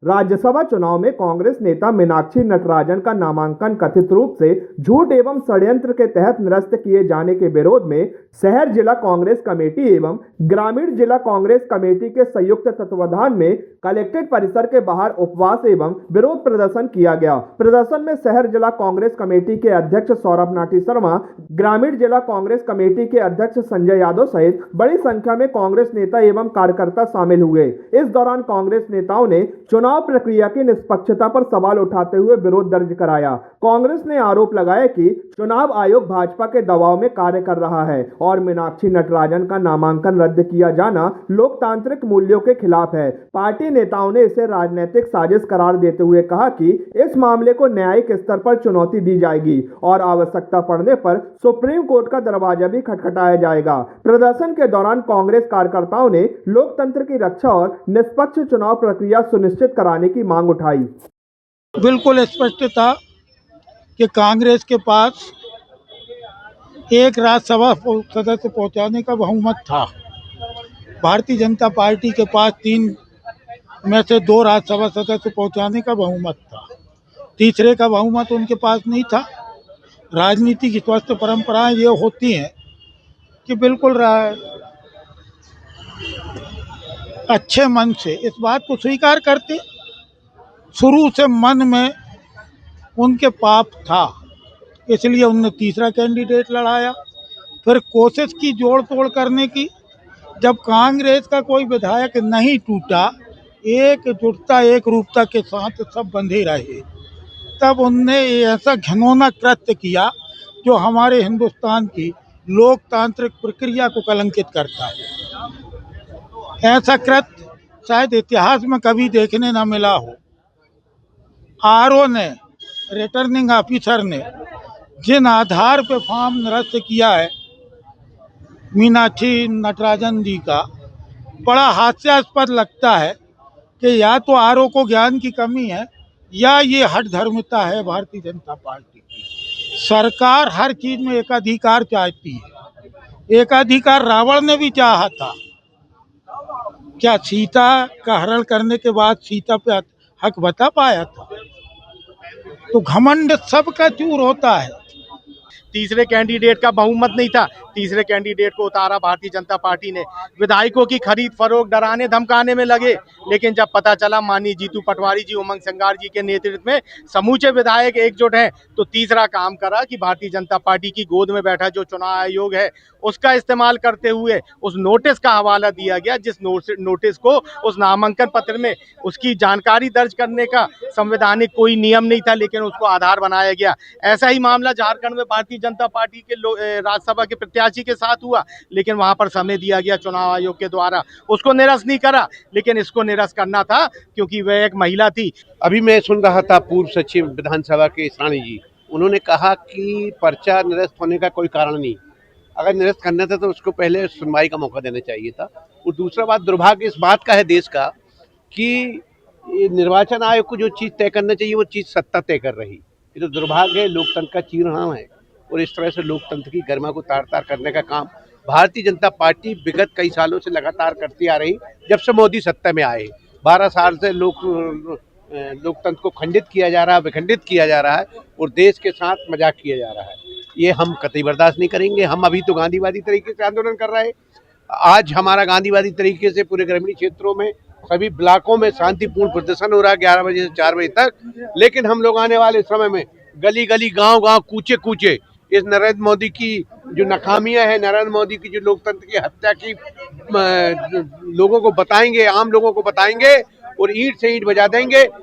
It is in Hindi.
राज्यसभा चुनाव में कांग्रेस नेता मीनाक्षी नटराजन का नामांकन कथित रूप से झूठ एवं षड्यंत्र के तहत निरस्त किए जाने के विरोध में शहर जिला कांग्रेस कमेटी एवं ग्रामीण जिला कांग्रेस कमेटी के संयुक्त तत्वावधान में कलेक्ट्रेट परिसर के बाहर उपवास एवं विरोध प्रदर्शन किया गया। प्रदर्शन में शहर जिला कांग्रेस कमेटी के अध्यक्ष सौरभ नाटी शर्मा, ग्रामीण जिला कांग्रेस कमेटी के अध्यक्ष संजय यादव सहित बड़ी संख्या में कांग्रेस नेता एवं कार्यकर्ता शामिल हुए। इस दौरान कांग्रेस नेताओं ने चुनाव प्रक्रिया की निष्पक्षता पर सवाल उठाते हुए विरोध दर्ज कराया। कांग्रेस ने आरोप लगाया कि चुनाव आयोग भाजपा के दबाव में कार्य कर रहा है और मीनाक्षी नटराजन का नामांकन रद्द किया जाना लोकतांत्रिक मूल्यों के खिलाफ है। पार्टी नेताओं ने इसे राजनीतिक साजिश करार देते हुए कहा कि इस मामले को न्यायिक स्तर पर चुनौती दी जाएगी और आवश्यकता पड़ने पर सुप्रीम कोर्ट का दरवाजा भी खटखटाया जाएगा। प्रदर्शन के दौरान कांग्रेस कार्यकर्ताओं ने लोकतंत्र की रक्षा और निष्पक्ष चुनाव प्रक्रिया सुनिश्चित कराने की मांग उठाई। बिल्कुल स्पष्ट था कि कांग्रेस के पास एक राज्यसभा सदस्य पहुंचाने का बहुमत था। भारतीय जनता पार्टी के पास 3 में से 2 राज्यसभा सदस्य पहुंचाने का बहुमत था। तीसरे का बहुमत उनके पास नहीं था। राजनीति की स्वस्थ परंपराएं ये होती हैं कि बिल्कुल अच्छे मन से इस बात को स्वीकार करते। शुरू से मन में उनके पाप था, इसलिए उन्होंने तीसरा कैंडिडेट लड़ाया। फिर कोशिश की जोड़ तोड़ करने की। जब कांग्रेस का कोई विधायक नहीं टूटा, एकजुटता एक रूपता के साथ सब बंधे रहे, तब उनने ऐसा घिनौना कृत्य किया जो हमारे हिंदुस्तान की लोकतांत्रिक प्रक्रिया को कलंकित करता है। ऐसा कृत्य शायद इतिहास में कभी देखने न मिला हो। आरओ ने, रिटर्निंग ऑफिसर ने जिन आधार पे फॉर्म निरस्त किया है मीनाक्षी नटराजन जी का, बड़ा हास्यास्पद लगता है कि या तो आरओ को ज्ञान की कमी है या ये हठधर्मिता है भारतीय जनता पार्टी की। सरकार हर चीज में एकाधिकार चाहती है। एकाधिकार रावण ने भी चाहा था। क्या सीता का हरण करने के बाद सीता पे हक बता पाया था? तो घमंड सबका चूर होता है। तीसरे कैंडिडेट का बहुमत नहीं था, तीसरे कैंडिडेट को उतारा भारतीय जनता पार्टी ने। विधायकों की खरीद फरोख्त डराने धमकाने में लगे, लेकिन जब पता चला माननीय जीतू पटवारी जी, उमंग संगार जी के नेतृत्व में समूचे विधायक एकजुट हैं, तो तीसरा काम करा कि भारतीय जनता पार्टी की गोद में बैठा जो चुनाव आयोग है उसका इस्तेमाल करते हुए उस नोटिस का हवाला दिया गया, जिस नोटिस को उस नामांकन पत्र में उसकी जानकारी दर्ज करने का संवैधानिक कोई नियम नहीं था, लेकिन उसको आधार बनाया गया। ऐसा ही मामला झारखंड में भारतीय जनता पार्टी के राज्यसभा के प्रत्याशी के साथ हुआ, लेकिन वहां पर समय दिया गया चुनाव आयोग के द्वारा, उसको निरस्त नहीं करा, लेकिन इसको निरस्त करना था क्योंकि वह एक महिला थी। अभी मैं सुन रहा था पूर्व सचिव विधानसभा के ईशानी जी, उन्होंने कहा कि पर्चा निरस्त होने का कोई कारण नहीं। अगर निरस्त करना था तो उसको पहले सुनवाई का मौका देना चाहिए था। और दूसरा बात, दुर्भाग्य इस बात का है देश का कि निर्वाचन आयोग को जो चीज़ तय करना चाहिए वो चीज़ सत्ता तय कर रही। ये तो दुर्भाग्य है, लोकतंत्र का चीरहरण है। और इस तरह से लोकतंत्र की गरिमा को तार तार करने का काम भारतीय जनता पार्टी विगत कई सालों से लगातार करती आ रही। जब से मोदी सत्ता में आए 12 साल से लोकतंत्र को खंडित किया जा रहा है, विखंडित किया जा रहा है और देश के साथ मजाक किया जा रहा है। ये हम कतई बर्दाश्त नहीं करेंगे। हम अभी तो गांधीवादी तरीके से आंदोलन कर रहे हैं। आज हमारा गांधीवादी तरीके से पूरे ग्रामीण क्षेत्रों में सभी ब्लॉकों में शांतिपूर्ण प्रदर्शन हो रहा है 11 बजे से 4 बजे तक। लेकिन हम लोग आने वाले समय में गली गली, गांव गांव, कूचे कूचे इस नरेंद्र मोदी की जो नाकामियां है, नरेंद्र मोदी की जो लोकतंत्र की हत्या की लोगों को बताएंगे, आम लोगों को बताएंगे और ईंट से ईंट बजा देंगे।